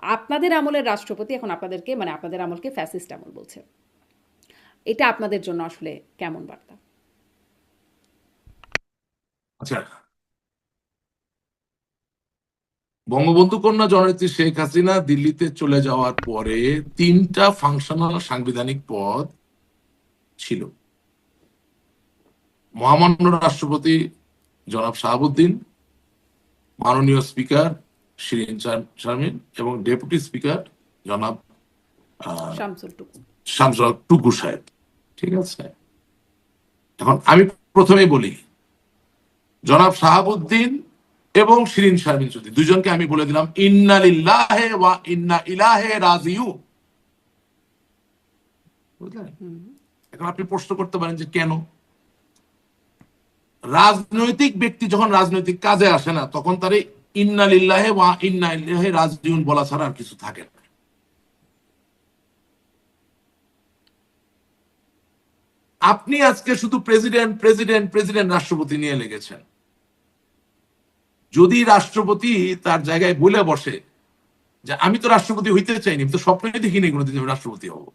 আপনাদের আমলের রাষ্ট্রপতি এখন আপনাদেরকে মানে আপনাদের আমলকে ফ্যাসিস্ট আমল বলছে। এটা আপনাদের জন্য আসলে কেমন বার্তা? আচ্ছা, বঙ্গবন্ধু কন্যা জননেত্রী শেখ হাসিনা দিল্লিতে চলে যাওয়ার পরে 3টা ফাংশনাল সাংবিধানিক পদ ছিল। মহামান্য রাষ্ট্রপতি জনাব শাহাবুদ্দিন, মাননীয় স্পিকার শিরিন শারমিন এবং ডেপুটি স্পিকার জনাব শামসুল টুকু। শামসুল হক টুকু সাহেব। ঠিক আছে, এখন আমি প্রথমেই বলি, জনাব শাহাবুদ্দিন এবং শিরিন শারমিন চৌধুরী দুজনকে আমি বলে দিলাম ইন্না লিল্লাহি ওয়া ইন্না ইলাইহি রাজিউন। বুঝলেন? এখন আপনি প্রশ্ন করতে পারেন যে কেন? রাজনৈতিক ব্যক্তি যখন রাজনৈতিক কাজে আসে না, তখন তার ইন্না লিল্লাহি ওয়া ইন্না ইলাইহি রাজিউন বলা ছাড়া আর কিছু থাকে না। আপনি আজকে শুধু প্রেসিডেন্ট প্রেসিডেন্ট প্রেসিডেন্ট রাষ্ট্রপতি নিয়ে লেগেছেন। যদি রাষ্ট্রপতি তার জায়গায় বলে বসে যে আমি তো রাষ্ট্রপতি হইতে চাইনি, আমি তো স্বপ্নে দেখিনি কোনোদিন আমি রাষ্ট্রপতি হব,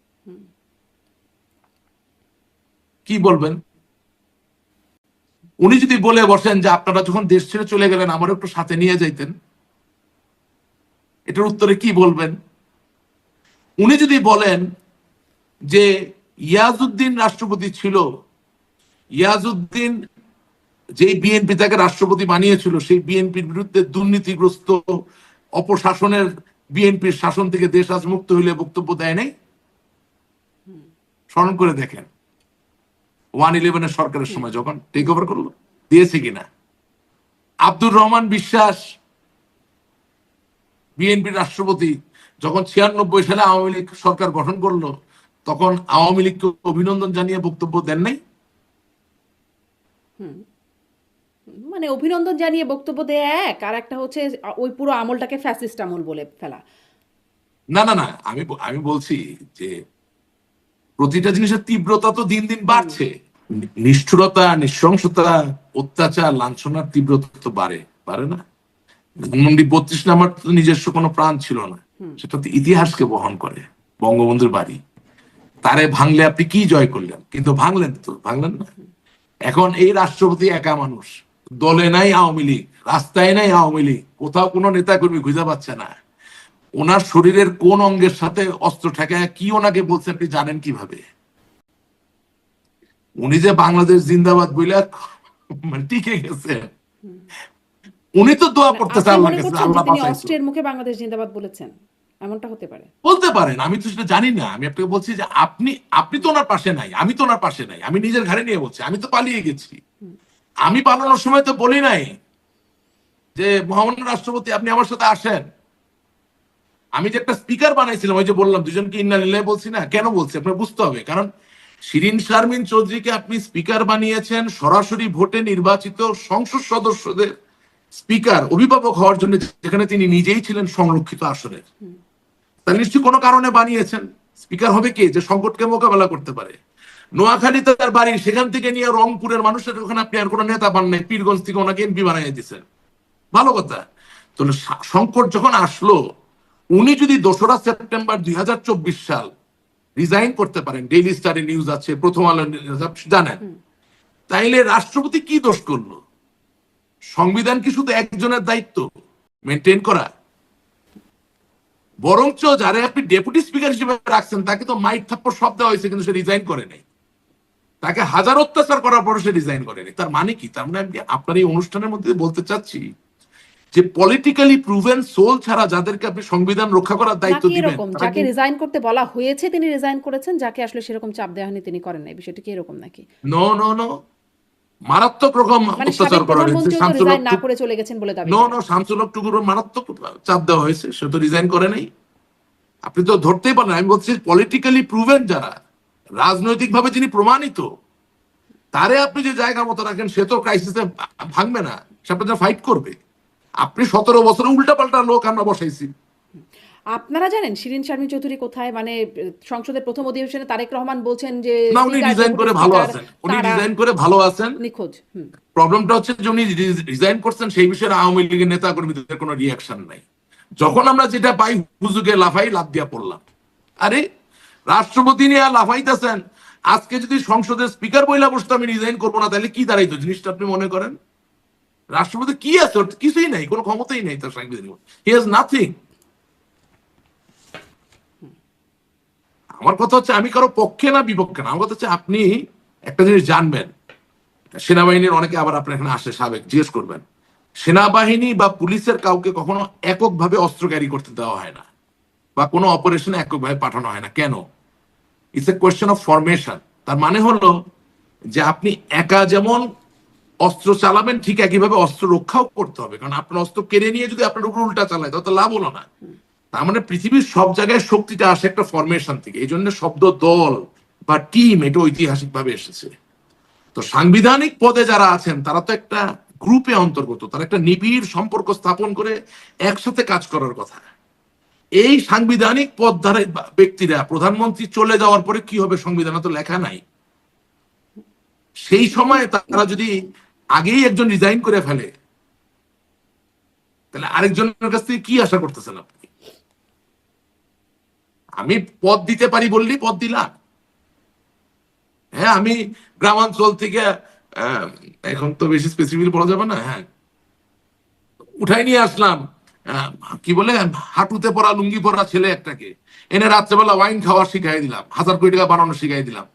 কি বলবেন? উনি যদি বলে বসেন যে আপনারা যখন দেশ ছেড়ে চলে গেলেন আমার একটু সাথে নিয়ে যাইতেন, এটার উত্তরে কি বলবেন? উনি যদি বলেন যে ইয়াজউদ্দিন রাষ্ট্রপতি ছিল, ইয়াজউদ্দিন যে বিএনপি তাকে রাষ্ট্রপতি বানিয়েছিল, সেই বিএনপির বিরুদ্ধে দুর্নীতিগ্রস্ত অপশাসনের বিএনপির শাসন থেকে দেশ আজ মুক্ত হইলে বক্তব্য দেয় নাই? স্মরণ করে দেখেন 111 সরকারের সময় যখন টেক ওভার করলো, দিয়েছে কিনা? আব্দুর রহমান বিশ্বাস বিএনপির রাষ্ট্রপতি যখন 96 সালে আওয়ামী লীগ সরকার গঠন করলো, তখন আওয়ামী লীগকে অভিনন্দন জানিয়ে বক্তব্য দেন নাই? মানে অভিনন্দন জানিয়ে বক্তব্য দেয়া এক, আর একটা হচ্ছে ওই পুরো আমলটাকে ফ্যাসিস্ট আমল বলে ফেলা। না না না, আমি বলছি যে প্রতিটা জিনিসের তীব্রতা তো দিন দিন বাড়ছে। নিষ্ঠুরতা, নৃশংসতা, অত্যাচার, লাঞ্ছনার তীব্রতা তো বাড়ে না? ধানমন্ডি 32 নাম্বার তো নিজস্ব কোনো প্রাণ ছিল না, সেটা তো ইতিহাসকে বহন করে। বঙ্গবন্ধুর বাড়ি, তারে ভাঙলে আপনি কি জয় করলেন? কিন্তু ভাঙলেন না। এখন এই রাষ্ট্রপতি একা মানুষ, দলে নাই আওয়ামী লীগ, রাস্তায় নাই আওয়ামী লীগ, কোথাও কোনো নেতা কর্মী খুঁজে পাচ্ছে না। ওনার শরীরের কোন অঙ্গের সাথে অস্ত্র ঠেকায় কি ওনাকে বলছে আপনি জানেন কিভাবে? উনি যে বাংলাদেশ জিন্দাবাদ বইলা মানে টিকে গেছে, উনি তো দোয়া মানে করতেছে আপনি আল্লাহর মনে কাছে, করছেন যে আল্লাহ তিনি বাঁচাইছো। অস্ত্রের মুখে বাংলাদেশ জিন্দাবাদ বলেছেন? এমনটা হতে পারে? বলতে পারেন, আমি তো সেটা জানি না। আমি আপনাকে বলছি যে আপনি তো ওনার পাশে নাই, আমি তো ওনার পাশে নাই। আমি নিজের ঘাড়ে নিয়ে বলছি, আমি তো পালিয়ে গেছি। আমি পালানোর সময় তো বলি নাই যে মহামান্য রাষ্ট্রপতি আপনি আমার সাথে আসেন। আমি যে একটা স্পিকার বানাইছিলাম, ওই যে বললাম দুজনকে ইন্না লিল্লাহি বলছি না, কেন বলছি আপনার বুঝতে হবে। কারণ শিরিন শারমিন চৌধুরীকে আপনি স্পিকার বানিয়েছেন সরাসরি ভোটে নির্বাচিত সংসদ সদস্যদের স্পিকার, অভিভাবক হওয়ার জন্য, যেখানে তিনি নিজেই ছিলেন সংরক্ষিত আসনের। তাহলে নিশ্চয়ই কোনো কারণে বানিয়েছেন। স্পিকার হবে কে? যে সংকটকে মোকাবেলা করতে পারে। নোয়াখালী তার বাড়ি, সেখান থেকে নিয়ে রংপুরের মানুষের ওখানে আপনি আর কোনো নেতা পান নাই, পীরগঞ্জ থেকে ওনাকে এমপি বানিয়ে দিচ্ছেন, ভালো কথা। তো সংকট যখন আসলো, উনি যদি 2রা সেপ্টেম্বর 2024 সাল রিজাইন করতে পারেন, ডেইলি স্টারে নিউজ আছে, প্রথম আলো নিউজ জানেন, তাইলে রাষ্ট্রপতি কি দোষ করলো? সংবিধান কি শুধু একজনের দায়িত্ব মেনটেন করা? বরঞ্চ যারা আপনি ডেপুটি স্পিকার হিসেবে রাখছেন তাকে তো মাইক থাপ্পড় সব দেওয়া হয়েছে, কিন্তু সে রিজাইন করে নাই। তাকে হাজার অত্যাচার করার পর সে রিজাইন করে নাই। তার মানে কি? তার মানে আমি আপনার এই অনুষ্ঠানের মধ্যে বলতে চাচ্ছি যে পলিটিক্যালি প্রুভেন সোল ছাড়া যাদেরকে আপনি সংবিধান রক্ষা করার দায়িত্ব নাকি দিবেন, এরকম তারা যাকে রিজাইন করতে বলা হয়েছে তিনি রিজাইন করেছেন, যাকে আসলে সেরকম চাপ দেওয়া হয়নি তিনি করেন নাই, বিষয়টা কি এরকম নাকি? নো নো নো, মারাত্মক রকম মানে অত্যাচার সাবেক করা হয়েছে। প্রধানমন্ত্রীও তো শামসুল রিজাইন হক না করে চলে গেছেন বলে দাবি নো করেন। নো, শামসুল হক টুকুর মারাত্মক চাপ দেওয়া হয়েছে, সে তো রিজাইন করে নাই। আপনি তো ধরতেই পারেন। আমি বলছি পলিটিক্যালি প্রুভেন যারা, রাজনৈতিক ভাবে যিনি প্রমাণিত, তারে আপনি যে জায়গা মতো রাখেন, সে তো ক্রাইসিসে ভাঙবে না, সে আপনার ফাইট করবে। আপনি 17 বছরে উল্টা পাল্টা লোক আমরা বসাইছি। আপনারা জানেন শিরিন শারমিন চৌধুরী কোথায়? মানে সংসদের প্রথম অধিবেশনে তারেক রহমান বলছেন যে না, উনি স্পিকার, রিজাইন ডেপুটি করে ভালো স্পিকার আছেন, উনি তারা রিজাইন করে ভালো আছেন। নিখোঁজ। প্রবলেমটা হচ্ছে যে উনি রিজাইন করছেন, সেই বিষয়ে আওয়ামী লীগের নেতা কর্মীদের কোনো রিয়াকশন নাই। যখন আমরা যেটা পাই হুজুকে লাফাই লাফ দিয়া পড়লাম। আরে রাষ্ট্রপতি নিয়ে লাফাইতেছেন, আজকে যদি সংসদের স্পিকার বইলা বসতো আমি রিজাইন করবো না, তাহলে কি দাঁড়াইতো জিনিসটা আপনি মনে করেন? রাষ্ট্রপতি কি আছে? ওর কিছুই নাই, কোনো ক্ষমতাই নেই তার সাংবিধানিক, হি হ্যাজ নাথিং। আমার কথা হচ্ছে আমি কারো পক্ষে না বিপক্ষে না, আমার কথা হচ্ছে আপনি একটা জিনিস জানবেন, সেনাবাহিনীর অনেকে আবার আপনার এখানে আসে সাবেক, জিজ্ঞেস করবেন, সেনাবাহিনী বা পুলিশের কাউকে কখনো এককভাবে অস্ত্র ক্যারি করতে দেওয়া হয় না, বা কোনো অপারেশনে এককভাবে পাঠানো হয় না। কেন? It's a question of formation. তার মানে হলো যে আপনি একা যেমন অস্ত্র চালাবেন, ঠিক একইভাবে অস্ত্র রক্ষাও করতে হবে, কারণ আপনার অস্ত্র কেড়ে নিয়ে যদি আপনার উপর উল্টা চালায় তাহলে তো লাভ হলো না। তার মানে পৃথিবীর সব জায়গায় শক্তিটা আসে একটা ফরমেশন থেকে, এই জন্য শব্দ দল বা টিম এটা ঐতিহাসিক ভাবে এসেছে। তো সাংবিধানিক পদে যারা আছেন তারা তো একটা গ্রুপে অন্তর্গত, তারা একটা নিবিড় সম্পর্ক স্থাপন করে একসাথে কাজ করার কথা। এই সাংবিধানিক পদধারী ব্যক্তিরা, প্রধানমন্ত্রী চলে যাওয়ার পরে কি হবে সংবিধানে তো লেখা নাই। সেই সময় তারা যদি আগেই একজন রিজাইন করে ফেলে, তাহলে আরেকজনের কাছ থেকে কি আশা করতেছেন আপনি? আমি পদ দিতে পারি বললেই পদ দিলাম। হ্যাঁ, আমি গ্রামাঞ্চল থেকে, এখন তো বেশি স্পেসিফিক বলা যাবে না, হ্যাঁ, উঠাই নিয়ে আসলাম, কি বলে, হাঁটুতে পড়া লুঙ্গি পরা ছেলে একটাকে এনে রাত্রেবেলা ওয়াইন খাওয়া শিখাই দিলাম, 1000 কোটি টাকা বানানো শিখাই দিলাম।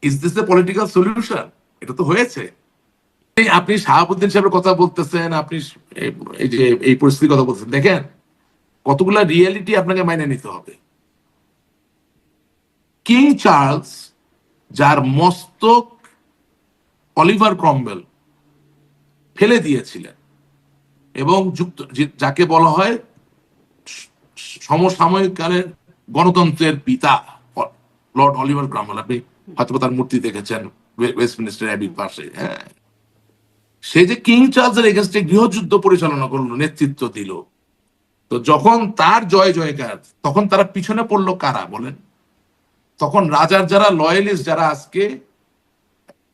Is this a political solution? এটা তো হয়েছে। আপনি শাহাবুদ্দিন সাহেবের কথা বলতেছেন, আপনি এই যে এই পরিস্থিতির কথা বলতেছেন, দেখেন কতগুলা রিয়েলিটি আপনাকে মাইনে নিতে হবে। কিং চার্লস, যার মস্তক অলিভার ক্রমওয়েল ফেলে দিয়েছিলেন, এবং যাকে বলা হয় সমসাময়িক কালের গণতন্ত্রের পিতা, লর্ড অলিভার ক্রমওয়েল, আপনি হয়তো তার মূর্তি দেখেছেন ওয়েস্টমিনিস্টার অ্যাবির পাশে। হ্যাঁ, সে যে কিং চার্লসের এগেনস্টে গৃহযুদ্ধ পরিচালনা করলো, নেতৃত্ব দিল, তো যখন তার জয় জয়কার, তখন তারা পিছনে পড়লো কারা বলেন? তখন রাজার যারা লয়ালিস্ট, যারা আজকে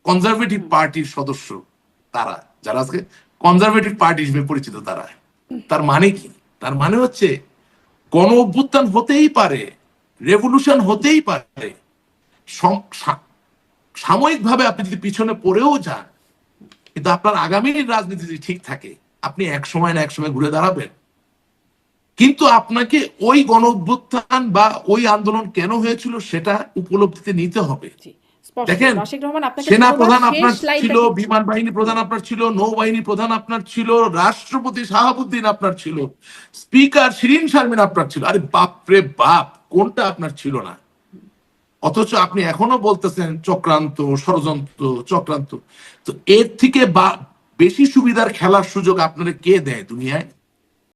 কনজারভেটিভ পার্টির সদস্য, তারা যারা আজকে কনজারভেটিভ পার্টি হিসেবে পরিচিত, তারা। তার মানে কি? তার মানে হচ্ছে গণ অভ্যুত্থান হতেই পারে, রেভলিউশন হতেই পারে, সাময়িকভাবে আপনি যদি পিছনে পড়েও যান, কিন্তু আপনার আগামীর রাজনীতি যদি ঠিক থাকে, আপনি এক সময় না এক সময় ঘুরে দাঁড়াবেন। কিন্তু আপনাকে ওই গণ অভ্যুত্থান বা ওই আন্দোলন কেন হয়েছিল সেটা উপলব্ধিতে নিতে হবে। দেখেন, সেনা প্রধান আপনার ছিল, বিমান বাহিনী প্রধান আপনার ছিল, নৌবাহিনী প্রধান আপনার ছিল, রাষ্ট্রপতি শাহাবুদ্দিন আপনার ছিল, স্পিকার শিরিন শারমিন আপনার ছিল। আরে বাপরে বাপ, কোনটা আপনার ছিল না? অথচ আপনি এখনো বলতেছেন চক্রান্ত, ষড়যন্ত্র, চক্রান্ত। তো এর থেকে বেশি সুবিধার খেলার সুযোগ আপনারা কে দেয় দুনিয়ায়?